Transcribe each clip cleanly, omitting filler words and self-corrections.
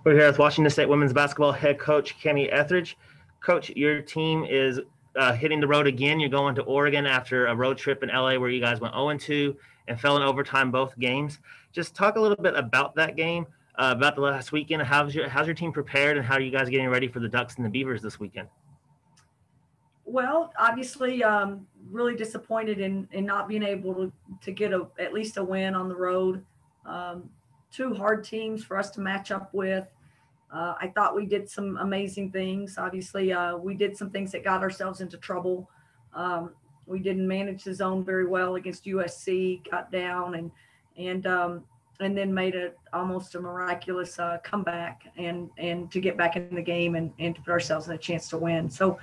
We're here with Washington State women's basketball head coach Kamie Ethridge. Coach, your team is hitting the road again. You're going to Oregon after a road trip in LA where you guys went 0-2 and fell in overtime both games. Just talk a little bit about that game, about the last weekend. How's your team prepared, and how are you guys getting ready for the Ducks and the Beavers this weekend? Well, obviously, really disappointed in not being able to get at least a win on the road. Two hard teams for us to match up with. I thought we did some amazing things. Obviously, we did some things that got ourselves into trouble. We didn't manage the zone very well against USC, got down and then made almost a miraculous comeback and to get back in the game and to put ourselves in a chance to win. So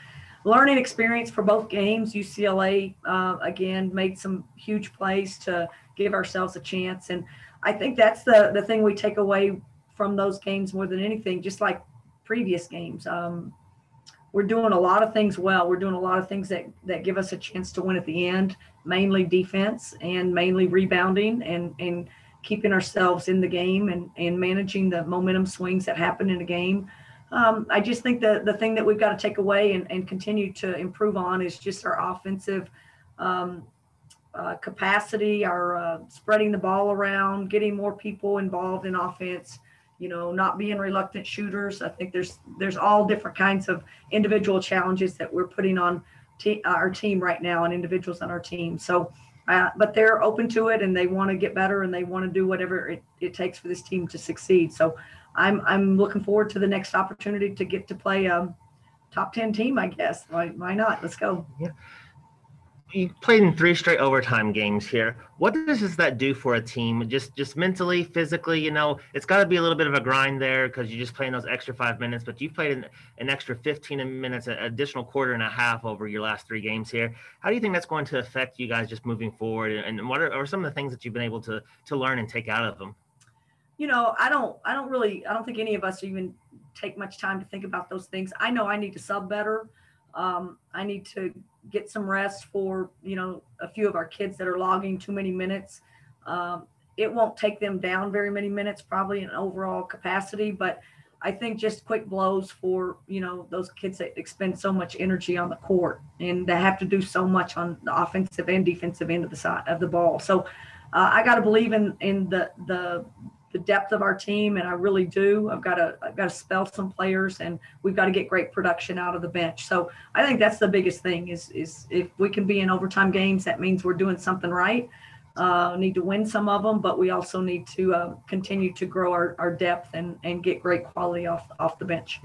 learning experience for both games. UCLA, again, made some huge plays to give ourselves a chance. And I think that's the thing we take away from those games more than anything, just like previous games. We're doing a lot of things well. We're doing a lot of things that give us a chance to win at the end, mainly defense and mainly rebounding and keeping ourselves in the game and managing the momentum swings that happen in a game. I just think the thing that we've got to take away and continue to improve on is just our offensive capacity, our spreading the ball around, getting more people involved in offense, not being reluctant shooters. I think there's all different kinds of individual challenges that we're putting on our team right now and individuals on our team. So, but they're open to it and they want to get better and they want to do whatever it takes for this team to succeed. So I'm looking forward to the next opportunity to get to play a top 10 team, I guess. Why not? Let's go. Yeah. You played in 3 straight overtime games here. What does that do for a team? Just mentally, physically, it's got to be a little bit of a grind there because you're just playing those extra 5 minutes, but you've played an extra 15 minutes, an additional quarter and a half over your last 3 games here. How do you think that's going to affect you guys just moving forward? And what are some of the things that you've been able to learn and take out of them? I don't think any of us even take much time to think about those things. I know I need to sub better. I need to get some rest for, a few of our kids that are logging too many minutes. It won't take them down very many minutes, probably in overall capacity, but I think just quick blows for, those kids that expend so much energy on the court and they have to do so much on the offensive and defensive end of the side of the ball. So I got to believe in the depth of our team, and I really do. I've got to spell some players, and we've got to get great production out of the bench. So I think that's the biggest thing is if we can be in overtime games, that means we're doing something right. Need to win some of them, but we also need to continue to grow our depth and get great quality off the bench.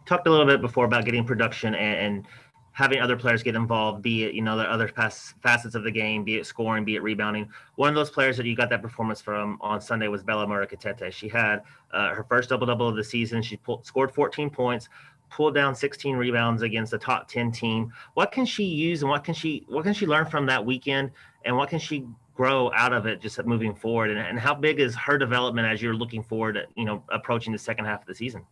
Talked a little bit before about getting production and having other players get involved, be it, the other facets of the game, be it scoring, be it rebounding. One of those players that you got that performance from on Sunday was Bellamaracate. She had her first double-double of the season. She scored 14 points, pulled down 16 rebounds against a top 10 team. What can she use and what can she learn from that weekend, and what can she grow out of it just moving forward? And how big is her development as you're looking forward, approaching the second half of the season?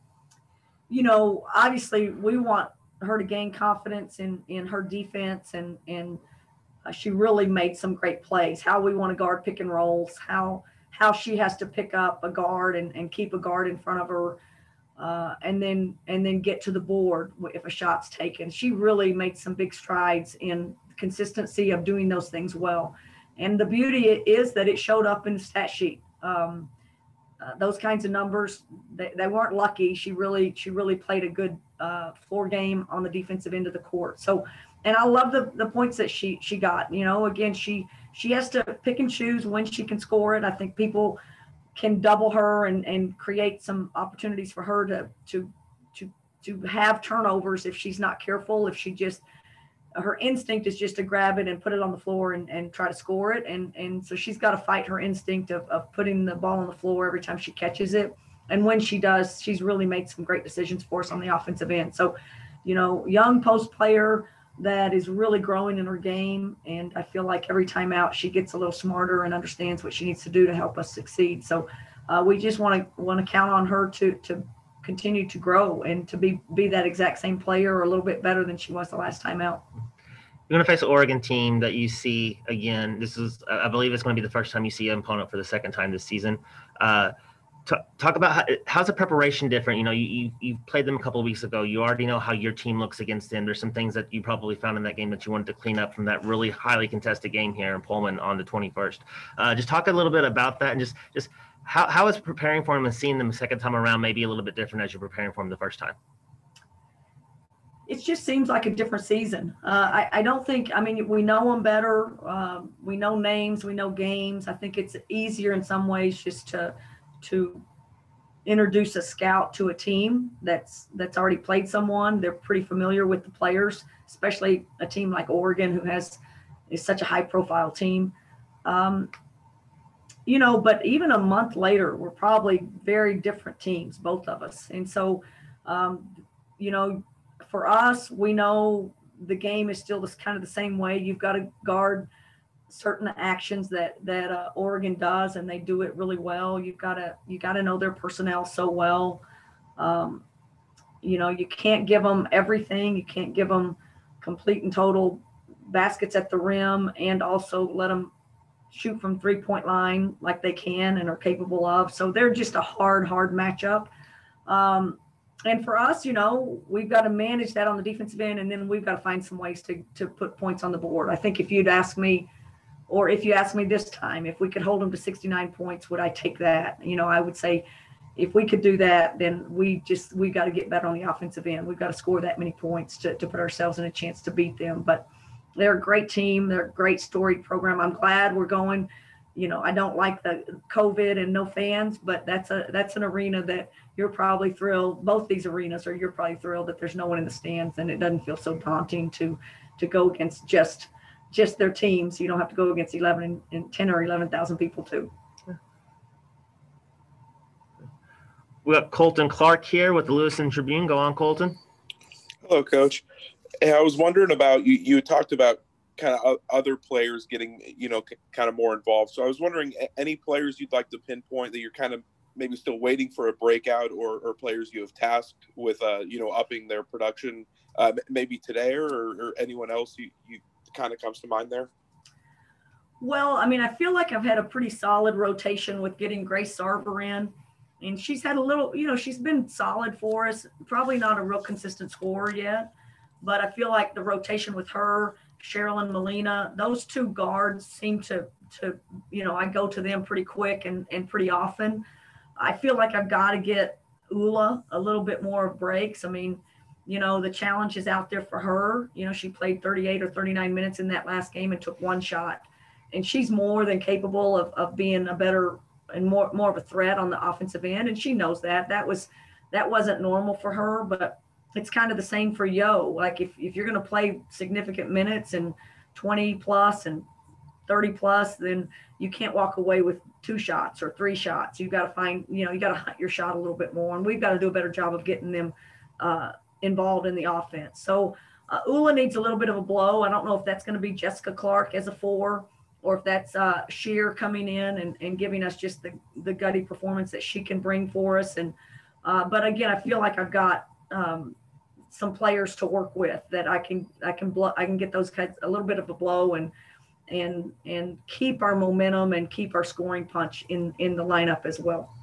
Obviously we want her to gain confidence in her defense and she really made some great plays. How we want to guard pick and rolls, how she has to pick up a guard and keep a guard in front of her, and then get to the board if a shot's taken. She really made some big strides in consistency of doing those things well. And the beauty is that it showed up in the stat sheet. Those kinds of numbers, they weren't lucky. She really played a good floor game on the defensive end of the court. So, and I love the points that she got. Again, she has to pick and choose when she can score it. I think people can double her and create some opportunities for her to have turnovers if she's not careful. If she just her instinct is just to grab it and put it on the floor and try to score it. And so she's got to fight her instinct of putting the ball on the floor every time she catches it. And when she does, she's really made some great decisions for us on the offensive end. So, young post player that is really growing in her game. And I feel like every time out, she gets a little smarter and understands what she needs to do to help us succeed. So we just want to count on her to continue to grow and to be that exact same player or a little bit better than she was the last time out. You're going to face an Oregon team that you see again. I believe it's going to be the first time you see an opponent for the second time this season. Talk about how's the preparation different? You played them a couple of weeks ago. You already know how your team looks against them. There's some things that you probably found in that game that you wanted to clean up from that really highly contested game here in Pullman on the 21st. Just talk a little bit about that, and just how is preparing for them and seeing them the second time around maybe a little bit different as you're preparing for them the first time? It just seems like a different season. I don't think, we know them better. We know names, we know games. I think it's easier in some ways just to introduce a scout to a team that's already played someone. They're pretty familiar with the players, especially a team like Oregon, who is such a high profile team. But even a month later, we're probably very different teams, both of us. And so, for us, we know the game is still kind of the same way. You've got to guard certain actions that Oregon does, and they do it really well. You got to know their personnel so well. You can't give them everything. You can't give them complete and total baskets at the rim, and also let them shoot from 3-point line like they can and are capable of. So they're just a hard matchup. And for us, we've got to manage that on the defensive end, and then we've got to find some ways to put points on the board. I think if you'd ask me, or if you asked me this time, if we could hold them to 69 points, would I take that? I would say if we could do that, then we got to get better on the offensive end. We've got to score that many points to put ourselves in a chance to beat them. But they're a great team. They're a great storied program. I'm glad we're going. I don't like the COVID and no fans, but that's an arena that you're probably thrilled. Both these arenas you're probably thrilled that there's no one in the stands, and it doesn't feel so daunting to go against just their teams. You don't have to go against 11 and 10 or 11,000 people too. We got Colton Clark here with the Lewiston Tribune. Go on, Colton. Hello, Coach. Hey, I was wondering about you. You talked about kind of other players getting, kind of more involved. So I was wondering, any players you'd like to pinpoint that you're kind of maybe still waiting for a breakout, or players you have tasked with, upping their production, maybe today, or anyone else you kind of comes to mind there? Well, I feel like I've had a pretty solid rotation with getting Grace Sarver in, and she's had a little, she's been solid for us. Probably not a real consistent scorer yet, but I feel like the rotation with her, Sherilyn Molina, those two guards seem to I go to them pretty quick and pretty often. I feel like I've got to get Ula a little bit more breaks. The challenge is out there for her. She played 38 or 39 minutes in that last game and took one shot. And she's more than capable of being a better and more of a threat on the offensive end. And she knows that. That wasn't normal for her, but it's kind of the same for Yo. Like if you're going to play significant minutes and 20 plus and 30 plus, then you can't walk away with 2 shots or 3 shots. You've got to find, you got to hunt your shot a little bit more. And we've got to do a better job of getting them involved in the offense. So Ula needs a little bit of a blow. I don't know if that's going to be Jessica Clark as a 4, or if that's Sheer coming in and giving us just the gutty performance that she can bring for us. And but again, I feel like I've got some players to work with that I can get those guys a little bit of a blow and keep our momentum and keep our scoring punch in the lineup as well.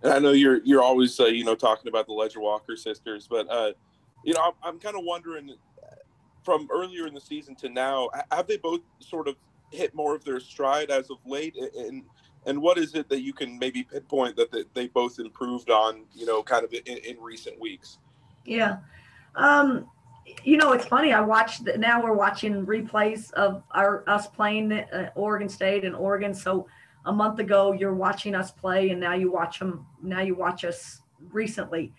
And I know you're always talking about the Ledger Walker sisters, but I'm kind of wondering, from earlier in the season to now, have they both sort of hit more of their stride as of late? And what is it that you can maybe pinpoint that they both improved on, kind of in recent weeks? Yeah. It's funny. Now we're watching replays of us playing Oregon State and Oregon. So a month ago, you're watching us play, and now you watch us recently.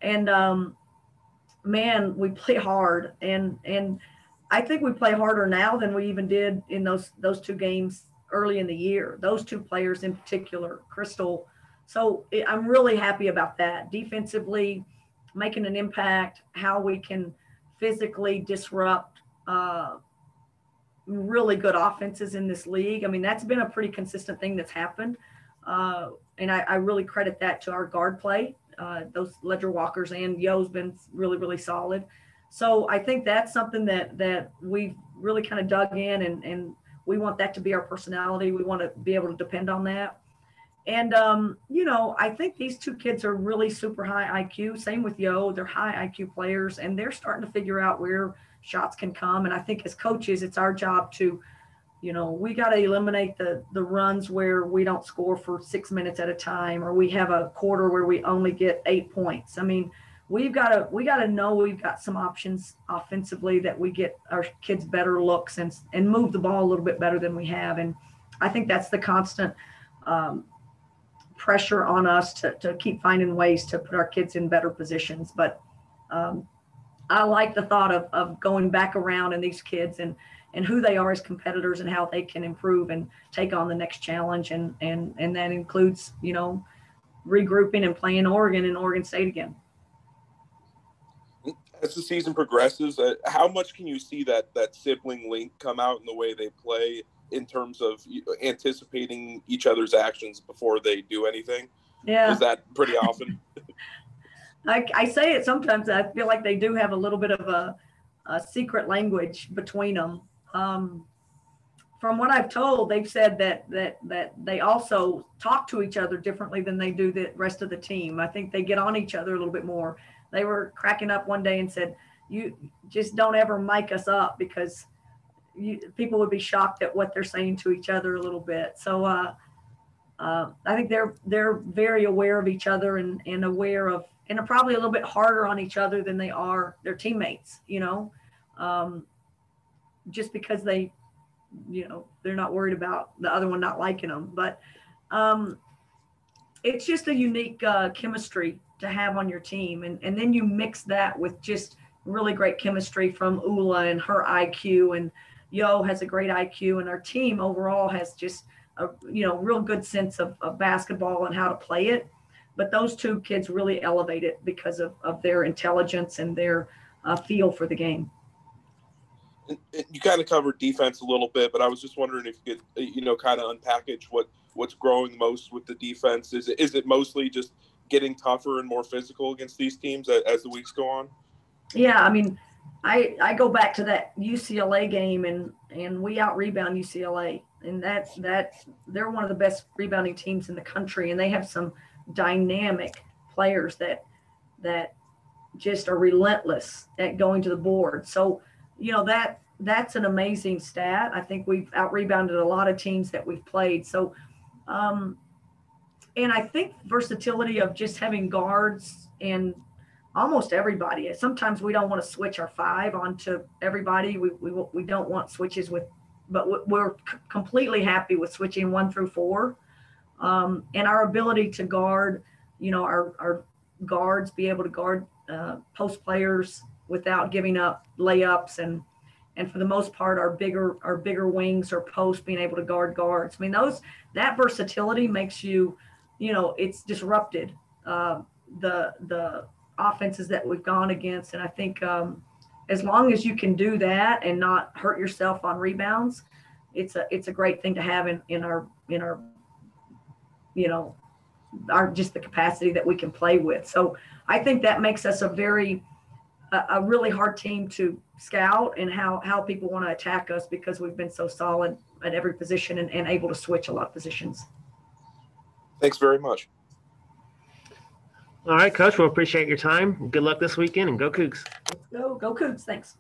And, man, we play hard. And I think we play harder now than we even did in those 2 games early in the year. Those 2 players in particular, Crystal. So I'm really happy about that. Defensively, making an impact, how we can physically disrupt really good offenses in this league. That's been a pretty consistent thing that's happened. And I really credit that to our guard play. Those Ledger Walkers and Yo's been really, really solid. So I think that's something that we've really kind of dug in, and we want that to be our personality. We want to be able to depend on that. I think these two kids are really super high IQ. Same with Yo, they're high IQ players, and they're starting to figure out where shots can come. And I think as coaches, it's our job to, we got to eliminate the runs where we don't score for 6 minutes at a time, or we have a quarter where we only get 8 points. I mean, we got to know we've got some options offensively that we get our kids better looks and move the ball a little bit better than we have. And I think that's the constant pressure on us to keep finding ways to put our kids in better positions. But I like the thought of going back around and these kids and who they are as competitors and how they can improve and take on the next challenge. And that includes, regrouping and playing Oregon and Oregon State again. As the season progresses, how much can you see that sibling link come out in the way they play in terms of anticipating each other's actions before they do anything? Yeah. Is that pretty often? I say it sometimes. I feel like they do have a little bit of a secret language between them. From what I've told, they've said that they also talk to each other differently than they do the rest of the team. I think they get on each other a little bit more. They were cracking up one day and said, "You just don't ever mic us up because people would be shocked at what they're saying to each other a little bit." So I think they're very aware of each other and aware of, and are probably a little bit harder on each other than they are their teammates, just because they're not worried about the other one not liking them. But it's just a unique chemistry to have on your team. And then you mix that with just really great chemistry from Ula and her IQ, and Yo has a great IQ, and our team overall has just a real good sense of basketball and how to play it. But those two kids really elevate it because of their intelligence and their feel for the game. You kind of covered defense a little bit, but I was just wondering if you could, kind of unpackage what's growing most with the defense. Is it mostly just getting tougher and more physical against these teams as the weeks go on? Yeah, I mean, I go back to that UCLA game and we out rebound UCLA, and that they're one of the best rebounding teams in the country, and they have some dynamic players that just are relentless at going to the board. So that's an amazing stat. I think we've out rebounded a lot of teams that we've played. So and I think versatility of just having guards and almost everybody. Sometimes we don't want to switch our five onto everybody. We don't want switches but we're completely happy with switching 1 through 4. And our ability to guard, our guards, be able to guard post players without giving up layups, and for the most part, our bigger wings or posts being able to guard guards. I mean, that versatility makes you, it's disrupted the offenses that we've gone against. And I think as long as you can do that and not hurt yourself on rebounds, it's a great thing to have in our our just the capacity that we can play with. So I think that makes us a really hard team to scout and how people want to attack us, because we've been so solid at every position and able to switch a lot of positions. Thanks very much. All right, Coach, we'll appreciate your time. Good luck this weekend, and go Cougs. Let's go Cougs. Thanks.